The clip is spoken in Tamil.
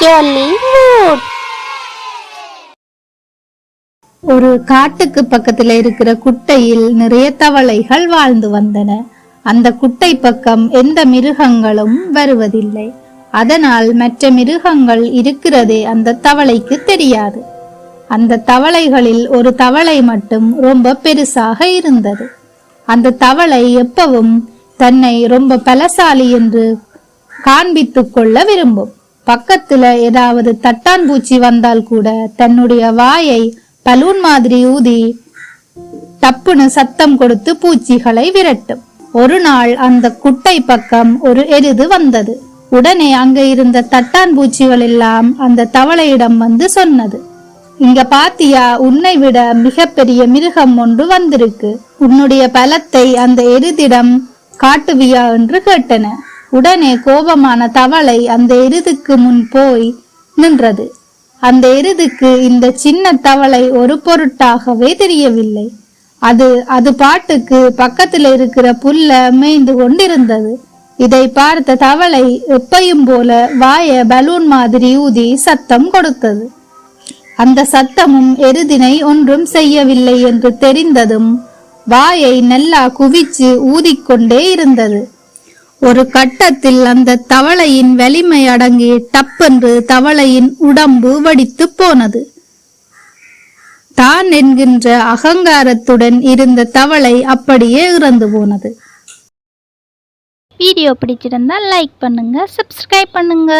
Jolly mood. ஒரு காட்டுக்கு பக்கத்துல இருக்கிற குட்டையில் நிறைய தவளைகள் வாழ்ந்து வந்தன. அந்த குட்டை பக்கம் எந்த மிருகங்களும் வருவதில்லை. அதனால் மற்ற மிருகங்கள் இருக்கிறதே அந்த தவளைக்கு தெரியாது. அந்த தவளைகளில் ஒரு தவளை மட்டும் ரொம்ப பெருசாக இருந்தது. அந்த தவளை எப்பவும் தன்னை ரொம்ப பலசாலி என்று காண்பித்துக் கொள்ள விரும்பும். பக்கத்துல ஏதாவது தட்டான் பூச்சி வந்தால் கூட தன்னுடைய வாயை பலூன் மாதிரி ஊதி டப்புன்னு சத்தம் கொடுத்து பூச்சிகளை விரட்டும். ஒரு நாள் அந்த குட்டை பக்கம் ஒரு எருது வந்தது. உடனே அங்க இருந்த தட்டான் பூச்சிகள் எல்லாம் அந்த தவளையிடம் வந்து சொன்னது, இங்க பாத்தியா, உன்னை விட மிகப்பெரிய மிருகம் ஒன்று வந்திருக்கு. உன்னுடைய பலத்தை அந்த எருதிடம் காட்டுவியா என்று கேட்டன. உடனே கோபமான தவளை அந்த எருதுக்கு முன் போய் நின்றது. அந்த எருதுக்கு இந்த சின்ன தவளை ஒரு பொருட்டாகவே தெரியவில்லை. அது பாட்டுக்கு பக்கத்தில் இருக்கிற புல்ல மேய்ந்து கொண்டிருந்தது. இதை பார்த்த தவளை எப்பையும் போல வாய பலூன் மாதிரி ஊதி சத்தம் கொடுத்தது. அந்த சத்தமும் எருதினை ஒன்றும் செய்யவில்லை என்று தெரிந்ததும் வாயை நல்லா குவிச்சு ஊதிக்கொண்டே இருந்தது. ஒரு கட்டத்தில் அந்த தவளையின் வலிமை அடங்கி டப்பென்று தவளையின் உடம்பு வடித்து போனது. தான் என்கின்ற அகங்காரத்துடன் இருந்த தவளை அப்படியே இறந்து போனது. வீடியோ பிடிச்சிருந்தா லைக் பண்ணுங்க, சப்ஸ்கிரைப் பண்ணுங்க.